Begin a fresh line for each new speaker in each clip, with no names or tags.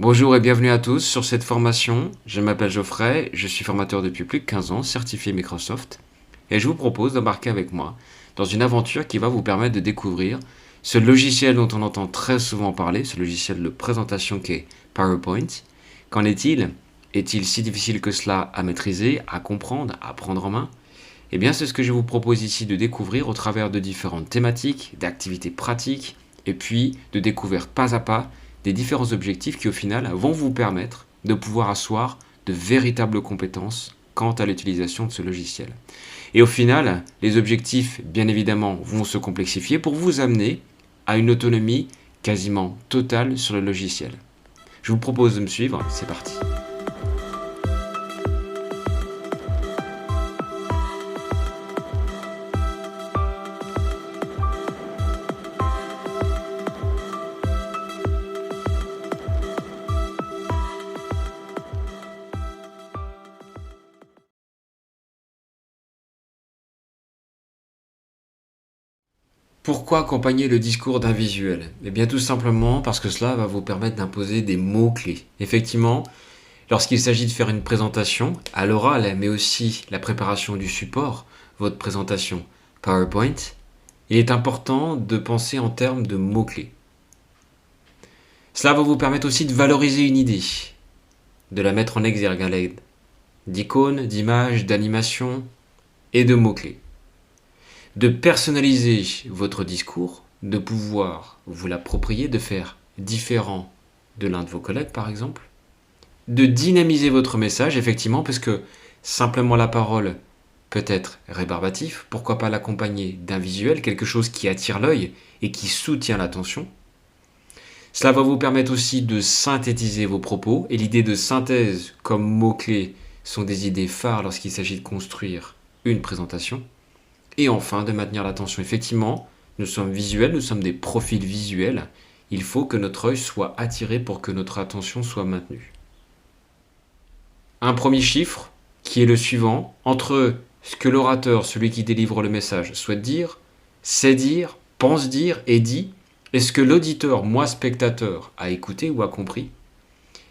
Bonjour et bienvenue à tous sur cette formation. Je m'appelle Geoffrey, je suis formateur depuis plus de 15 ans, certifié Microsoft, et je vous propose d'embarquer avec moi dans une aventure qui va vous permettre de découvrir ce logiciel dont on entend très souvent parler, ce logiciel de présentation qu'est PowerPoint. Qu'en est-il? Est-il si difficile que cela à maîtriser, à comprendre, à prendre en main? Eh bien, c'est ce que je vous propose ici de découvrir au travers de différentes thématiques, d'activités pratiques, et puis de découvrir pas à pas des différents objectifs qui au final vont vous permettre de pouvoir asseoir de véritables compétences quant à l'utilisation de ce logiciel. Et au final, les objectifs, bien évidemment, vont se complexifier pour vous amener à une autonomie quasiment totale sur le logiciel. Je vous propose de me suivre, c'est parti. Pourquoi accompagner le discours d'un visuel? Eh bien tout simplement parce que cela va vous permettre d'imposer des mots-clés. Effectivement, lorsqu'il s'agit de faire une présentation à l'oral, mais aussi la préparation du support, votre présentation PowerPoint, il est important de penser en termes de mots-clés. Cela va vous permettre aussi de valoriser une idée, de la mettre en exergue à l'aide d'icônes, d'images, d'animations et de mots-clés. De personnaliser votre discours, de pouvoir vous l'approprier, de faire différent de l'un de vos collègues par exemple, de dynamiser votre message effectivement parce que simplement la parole peut être rébarbatif, pourquoi pas l'accompagner d'un visuel, quelque chose qui attire l'œil et qui soutient l'attention. Cela va vous permettre aussi de synthétiser vos propos et l'idée de synthèse comme mot-clé sont des idées phares lorsqu'il s'agit de construire une présentation. Et enfin, de maintenir l'attention. Effectivement, nous sommes visuels, nous sommes des profils visuels. Il faut que notre œil soit attiré pour que notre attention soit maintenue. Un premier chiffre, qui est le suivant, entre ce que l'orateur, celui qui délivre le message, souhaite dire, sait dire, pense dire et dit, et ce que l'auditeur, moi spectateur, a écouté ou a compris,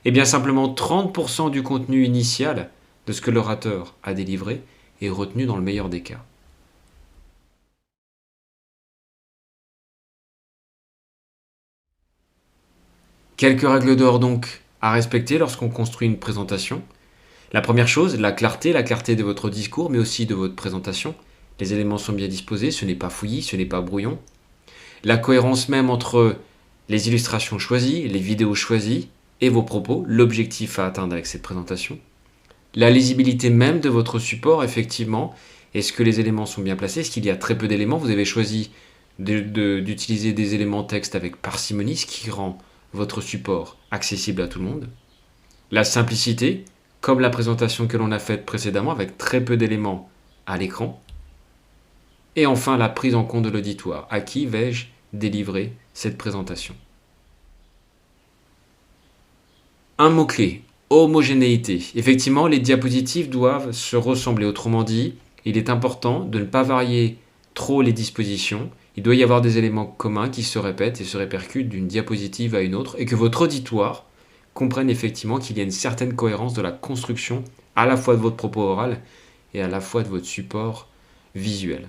eh bien simplement 30% du contenu initial de ce que l'orateur a délivré est retenu dans le meilleur des cas. Quelques règles d'or donc à respecter lorsqu'on construit une présentation. La première chose, la clarté de votre discours, mais aussi de votre présentation. Les éléments sont bien disposés, ce n'est pas fouillis, ce n'est pas brouillon. La cohérence même entre les illustrations choisies, les vidéos choisies et vos propos, l'objectif à atteindre avec cette présentation. La lisibilité même de votre support, effectivement. Est-ce que les éléments sont bien placés? Est-ce qu'il y a très peu d'éléments? Vous avez choisi d'utiliser des éléments texte avec parcimonie, ce qui rend votre support accessible à tout le monde. La simplicité, comme la présentation que l'on a faite précédemment avec très peu d'éléments à l'écran. Et enfin, la prise en compte de l'auditoire. À qui vais-je délivrer cette présentation? Un mot-clé, homogénéité. Effectivement, les diapositives doivent se ressembler. Autrement dit, il est important de ne pas varier trop les dispositions. Il doit y avoir des éléments communs qui se répètent et se répercutent d'une diapositive à une autre et que votre auditoire comprenne effectivement qu'il y a une certaine cohérence de la construction à la fois de votre propos oral et à la fois de votre support visuel.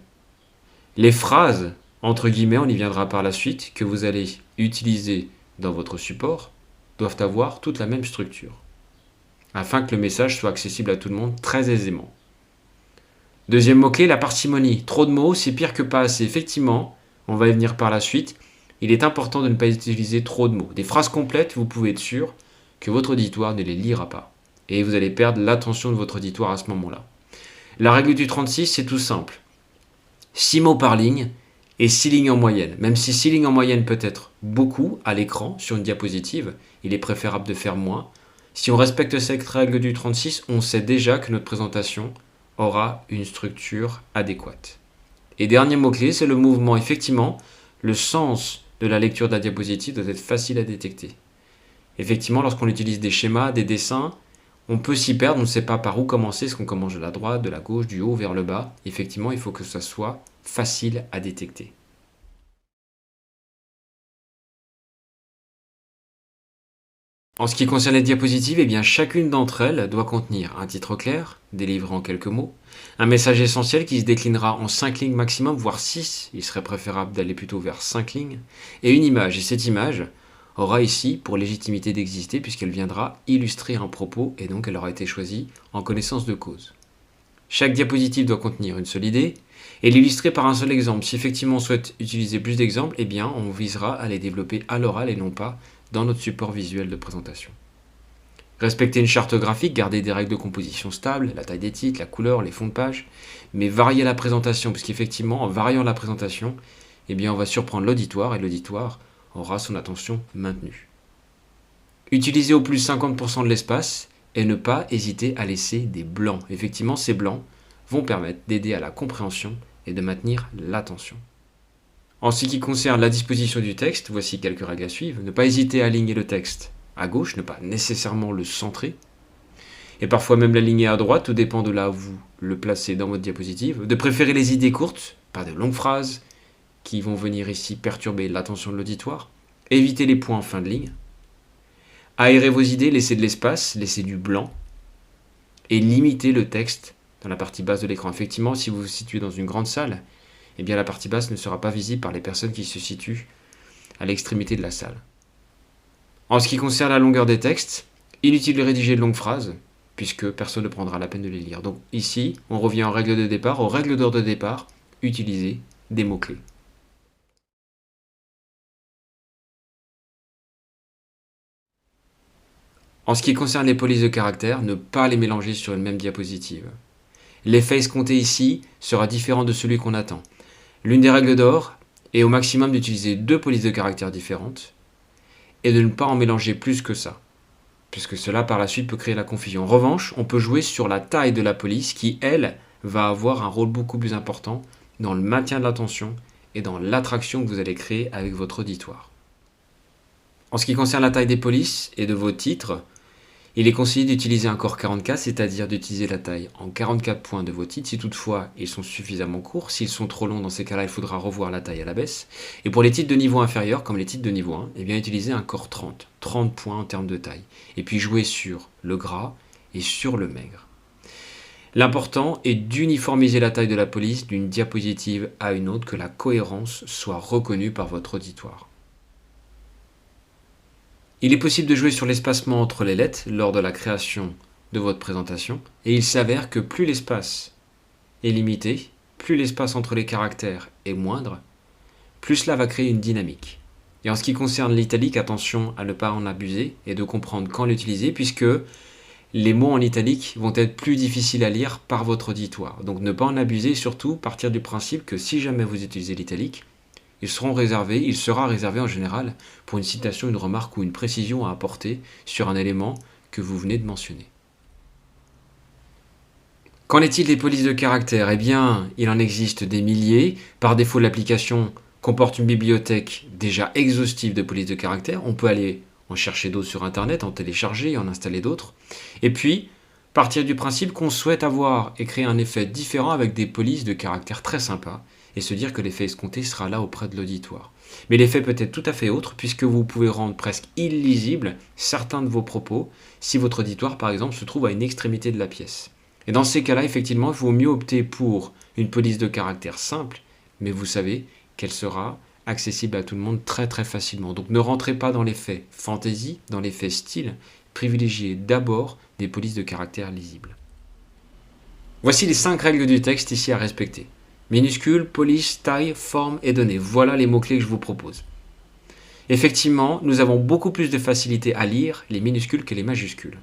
Les phrases, entre guillemets, on y viendra par la suite, que vous allez utiliser dans votre support doivent avoir toute la même structure afin que le message soit accessible à tout le monde très aisément. Deuxième mot-clé, la parcimonie. Trop de mots, c'est pire que pas assez. Effectivement, on va y venir par la suite. Il est important de ne pas utiliser trop de mots. Des phrases complètes, vous pouvez être sûr que votre auditoire ne les lira pas. Et vous allez perdre l'attention de votre auditoire à ce moment-là. La règle du 36, c'est tout simple. 6 mots par ligne et 6 lignes en moyenne. Même si 6 lignes en moyenne peut être beaucoup à l'écran sur une diapositive, il est préférable de faire moins. Si on respecte cette règle du 36, on sait déjà que notre présentation aura une structure adéquate. Et dernier mot-clé, c'est le mouvement. Effectivement, le sens de la lecture de la diapositive doit être facile à détecter. Effectivement, lorsqu'on utilise des schémas, des dessins, on peut s'y perdre, on ne sait pas par où commencer, est-ce qu'on commence de la droite, de la gauche, du haut vers le bas. Effectivement, il faut que ça soit facile à détecter. En ce qui concerne les diapositives, eh bien, chacune d'entre elles doit contenir un titre clair, délivré en quelques mots, un message essentiel qui se déclinera en 5 lignes maximum, voire 6, il serait préférable d'aller plutôt vers 5 lignes, et une image. Et cette image aura ici pour légitimité d'exister puisqu'elle viendra illustrer un propos et donc elle aura été choisie en connaissance de cause. Chaque diapositive doit contenir une seule idée et l'illustrer par un seul exemple. Si effectivement on souhaite utiliser plus d'exemples, eh bien on visera à les développer à l'oral et non pas dans notre support visuel de présentation. Respecter une charte graphique, garder des règles de composition stables, la taille des titres, la couleur, les fonds de page, mais varier la présentation, puisqu'effectivement, en variant la présentation, eh bien, on va surprendre l'auditoire et l'auditoire aura son attention maintenue. Utilisez au plus 50% de l'espace et ne pas hésiter à laisser des blancs. Effectivement, ces blancs vont permettre d'aider à la compréhension et de maintenir l'attention. En ce qui concerne la disposition du texte, voici quelques règles à suivre. Ne pas hésiter à aligner le texte à gauche, ne pas nécessairement le centrer. Et parfois même l'aligner à droite, tout dépend de là où vous le placez dans votre diapositive. De préférer les idées courtes, pas de longues phrases qui vont venir ici perturber l'attention de l'auditoire. Évitez les points en fin de ligne. Aérez vos idées, laissez de l'espace, laissez du blanc. Et limitez le texte dans la partie basse de l'écran. Effectivement, si vous vous situez dans une grande salle, eh bien la partie basse ne sera pas visible par les personnes qui se situent à l'extrémité de la salle. En ce qui concerne la longueur des textes, inutile de rédiger de longues phrases, puisque personne ne prendra la peine de les lire. Donc ici, on revient aux règles de départ. Aux règles d'ordre de départ, utilisez des mots-clés. En ce qui concerne les polices de caractère, ne pas les mélanger sur une même diapositive. L'effet escompté ici sera différent de celui qu'on attend. L'une des règles d'or est au maximum d'utiliser 2 polices de caractère différentes et de ne pas en mélanger plus que ça, puisque cela par la suite peut créer la confusion. En revanche, on peut jouer sur la taille de la police qui, elle, va avoir un rôle beaucoup plus important dans le maintien de l'attention et dans l'attraction que vous allez créer avec votre auditoire. En ce qui concerne la taille des polices et de vos titres, il est conseillé d'utiliser un corps 44, c'est-à-dire d'utiliser la taille en 44 points de vos titres, si toutefois ils sont suffisamment courts. S'ils sont trop longs, dans ces cas-là, il faudra revoir la taille à la baisse. Et pour les titres de niveau inférieur, comme les titres de niveau 1, eh bien, utilisez un corps 30 points en termes de taille. Et puis jouez sur le gras et sur le maigre. L'important est d'uniformiser la taille de la police d'une diapositive à une autre, que la cohérence soit reconnue par votre auditoire. Il est possible de jouer sur l'espacement entre les lettres lors de la création de votre présentation, et il s'avère que plus l'espace est limité, plus l'espace entre les caractères est moindre, plus cela va créer une dynamique. Et en ce qui concerne l'italique, attention à ne pas en abuser et de comprendre quand l'utiliser, puisque les mots en italique vont être plus difficiles à lire par votre auditoire. Donc ne pas en abuser, surtout partir du principe que si jamais vous utilisez l'italique, il sera réservé en général pour une citation, une remarque ou une précision à apporter sur un élément que vous venez de mentionner. Qu'en est-il des polices de caractère ? Eh bien, il en existe des milliers. Par défaut, l'application comporte une bibliothèque déjà exhaustive de polices de caractère. On peut aller en chercher d'autres sur Internet, en télécharger et en installer d'autres. Et puis, partir du principe qu'on souhaite avoir et créer un effet différent avec des polices de caractère très sympas, et se dire que l'effet escompté sera là auprès de l'auditoire. Mais l'effet peut être tout à fait autre, puisque vous pouvez rendre presque illisibles certains de vos propos, si votre auditoire, par exemple, se trouve à une extrémité de la pièce. Et dans ces cas-là, effectivement, il vaut mieux opter pour une police de caractère simple, mais vous savez qu'elle sera accessible à tout le monde très très facilement. Donc ne rentrez pas dans l'effet fantaisie, dans l'effet style, privilégiez d'abord des polices de caractère lisibles. Voici les 5 règles du texte ici à respecter. Minuscules, police, taille, forme et données. Voilà les mots-clés que je vous propose. Effectivement, nous avons beaucoup plus de facilité à lire les minuscules que les majuscules.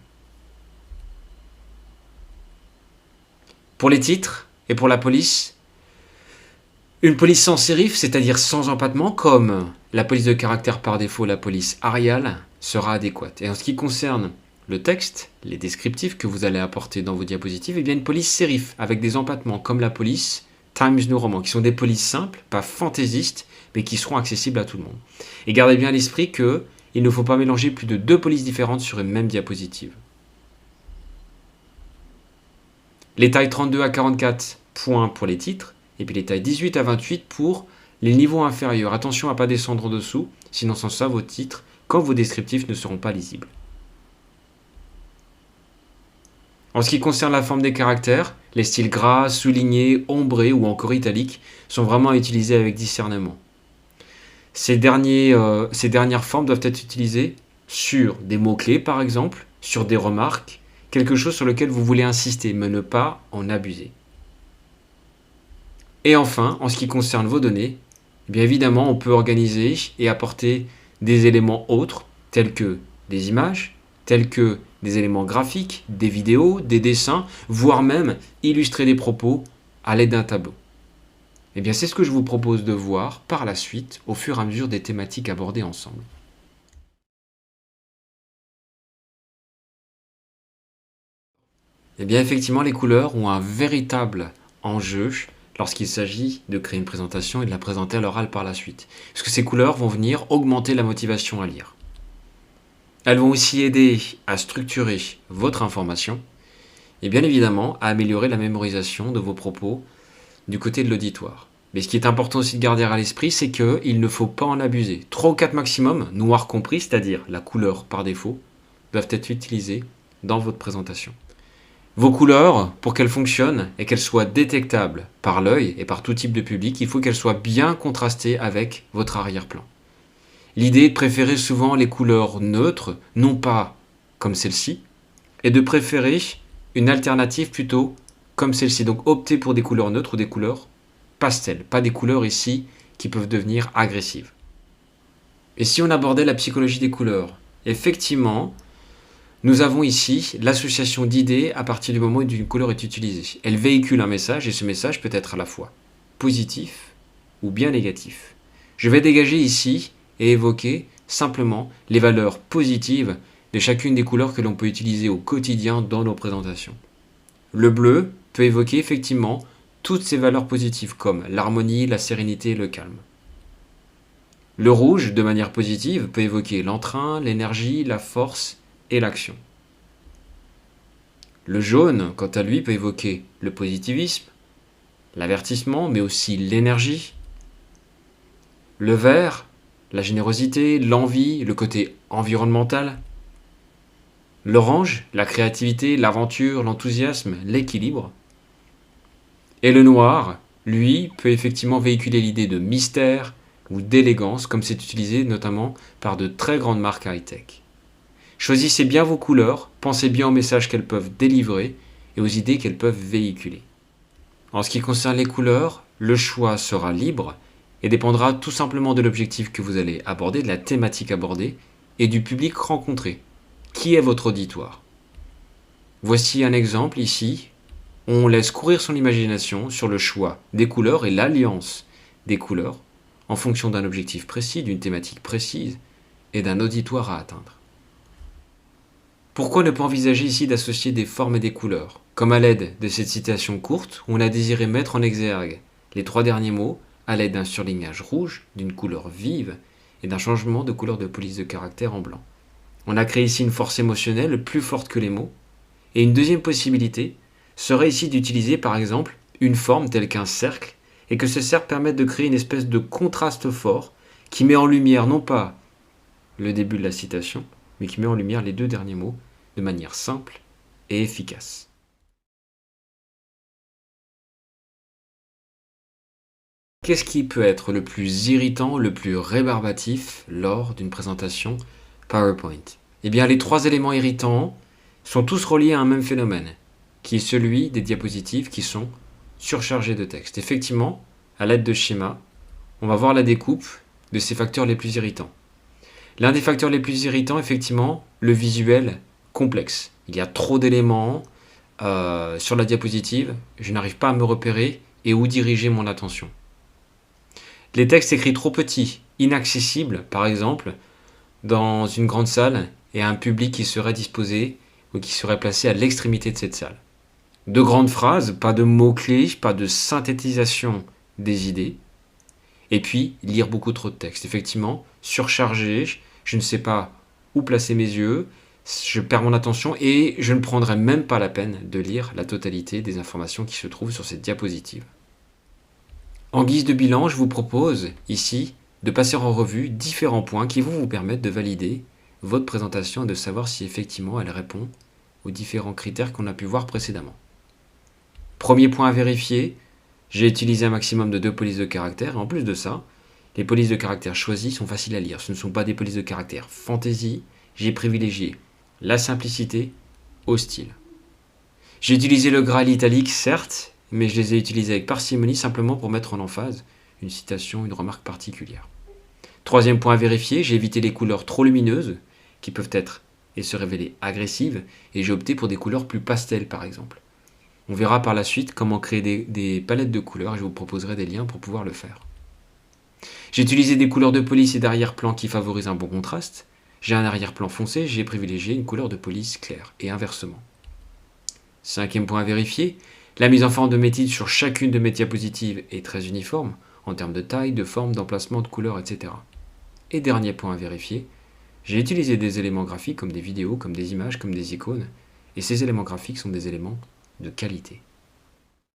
Pour les titres et pour la police, une police sans sérif, c'est-à-dire sans empattement, comme la police de caractère par défaut, la police Arial, sera adéquate. Et en ce qui concerne le texte, les descriptifs que vous allez apporter dans vos diapositives, eh bien une police sérif avec des empattements comme la police Times New Roman, qui sont des polices simples, pas fantaisistes, mais qui seront accessibles à tout le monde. Et gardez bien à l'esprit qu'il ne faut pas mélanger plus de 2 polices différentes sur une même diapositive. Les tailles 32 à 44 points pour les titres, et puis les tailles 18 à 28 pour les niveaux inférieurs. Attention à ne pas descendre en dessous, sinon sans ça, vos titres, comme vos descriptifs, ne seront pas lisibles. En ce qui concerne la forme des caractères, les styles gras, soulignés, ombrés ou encore italiques sont vraiment à utiliser avec discernement. Ces dernières formes doivent être utilisées sur des mots-clés par exemple, sur des remarques, quelque chose sur lequel vous voulez insister, mais ne pas en abuser. Et enfin, en ce qui concerne vos données, bien évidemment, on peut organiser et apporter des éléments autres, tels que des images, tels que des éléments graphiques, des vidéos, des dessins, voire même illustrer des propos à l'aide d'un tableau. Eh bien, c'est ce que je vous propose de voir par la suite, au fur et à mesure des thématiques abordées ensemble. Eh bien, effectivement, les couleurs ont un véritable enjeu lorsqu'il s'agit de créer une présentation et de la présenter à l'oral par la suite. Parce que ces couleurs vont venir augmenter la motivation à lire. Elles vont aussi aider à structurer votre information et bien évidemment à améliorer la mémorisation de vos propos du côté de l'auditoire. Mais ce qui est important aussi de garder à l'esprit, c'est qu'il ne faut pas en abuser. 3 ou 4 maximum, noir compris, c'est-à-dire la couleur par défaut, doivent être utilisées dans votre présentation. Vos couleurs, pour qu'elles fonctionnent et qu'elles soient détectables par l'œil et par tout type de public, il faut qu'elles soient bien contrastées avec votre arrière-plan. L'idée est de préférer souvent les couleurs neutres, non pas comme celle-ci, et de préférer une alternative plutôt comme celle-ci. Donc optez pour des couleurs neutres ou des couleurs pastel, pas des couleurs ici qui peuvent devenir agressives. Et si on abordait la psychologie des couleurs, effectivement, nous avons ici l'association d'idées à partir du moment où une couleur est utilisée. Elle véhicule un message et ce message peut être à la fois positif ou bien négatif. Je vais dégager ici et évoquer simplement les valeurs positives de chacune des couleurs que l'on peut utiliser au quotidien dans nos présentations. Le bleu peut évoquer effectivement toutes ces valeurs positives comme l'harmonie, la sérénité et le calme. Le rouge, de manière positive, peut évoquer l'entrain, l'énergie, la force et l'action. Le jaune, quant à lui, peut évoquer le positivisme, l'avertissement, mais aussi l'énergie. Le vert, la générosité, l'envie, le côté environnemental. L'orange, la créativité, l'aventure, l'enthousiasme, l'équilibre. Et le noir, lui, peut effectivement véhiculer l'idée de mystère ou d'élégance, comme c'est utilisé notamment par de très grandes marques high-tech. Choisissez bien vos couleurs, pensez bien aux messages qu'elles peuvent délivrer et aux idées qu'elles peuvent véhiculer. En ce qui concerne les couleurs, le choix sera libre et dépendra tout simplement de l'objectif que vous allez aborder, de la thématique abordée et du public rencontré. Qui est votre auditoire? Voici un exemple ici. On laisse courir son imagination sur le choix des couleurs et l'alliance des couleurs en fonction d'un objectif précis, d'une thématique précise et d'un auditoire à atteindre. Pourquoi ne pas envisager ici d'associer des formes et des couleurs, comme à l'aide de cette citation courte où on a désiré mettre en exergue les 3 derniers mots à l'aide d'un surlignage rouge, d'une couleur vive et d'un changement de couleur de police de caractère en blanc. On a créé ici une force émotionnelle plus forte que les mots, et une deuxième possibilité serait ici d'utiliser par exemple une forme telle qu'un cercle, et que ce cercle permette de créer une espèce de contraste fort qui met en lumière non pas le début de la citation, mais qui met en lumière les 2 derniers mots de manière simple et efficace. Qu'est-ce qui peut être le plus irritant, le plus rébarbatif lors d'une présentation PowerPoint? Eh bien, les 3 éléments irritants sont tous reliés à un même phénomène, qui est celui des diapositives qui sont surchargées de texte. Effectivement, à l'aide de schémas, on va voir la découpe de ces facteurs les plus irritants. L'un des facteurs les plus irritants, effectivement, le visuel complexe. Il y a trop d'éléments sur la diapositive, je n'arrive pas à me repérer et où diriger mon attention. Les textes écrits trop petits, inaccessibles, par exemple, dans une grande salle et à un public qui serait disposé ou qui serait placé à l'extrémité de cette salle. De grandes phrases, pas de mots-clés, pas de synthétisation des idées. Et puis, lire beaucoup trop de texte. Effectivement, surchargé, je ne sais pas où placer mes yeux, je perds mon attention et je ne prendrai même pas la peine de lire la totalité des informations qui se trouvent sur cette diapositive. En guise de bilan, je vous propose ici de passer en revue différents points qui vont vous permettre de valider votre présentation et de savoir si effectivement elle répond aux différents critères qu'on a pu voir précédemment. Premier point à vérifier, j'ai utilisé un maximum de 2 polices de caractère, et en plus de ça, les polices de caractère choisies sont faciles à lire. Ce ne sont pas des polices de caractère fantaisie, j'ai privilégié la simplicité au style. J'ai utilisé le Graal italique, certes, mais je les ai utilisés avec parcimonie simplement pour mettre en emphase une citation, une remarque particulière. Troisième point à vérifier, j'ai évité les couleurs trop lumineuses, qui peuvent être et se révéler agressives, et j'ai opté pour des couleurs plus pastel par exemple. On verra par la suite comment créer des palettes de couleurs, et je vous proposerai des liens pour pouvoir le faire. J'ai utilisé des couleurs de police et d'arrière-plan qui favorisent un bon contraste. J'ai un arrière-plan foncé, j'ai privilégié une couleur de police claire, et inversement. Cinquième point à vérifier, la mise en forme de mes titres sur chacune de mes diapositives est très uniforme, en termes de taille, de forme, d'emplacement, de couleur, etc. Et dernier point à vérifier, j'ai utilisé des éléments graphiques comme des vidéos, comme des images, comme des icônes, et ces éléments graphiques sont des éléments de qualité.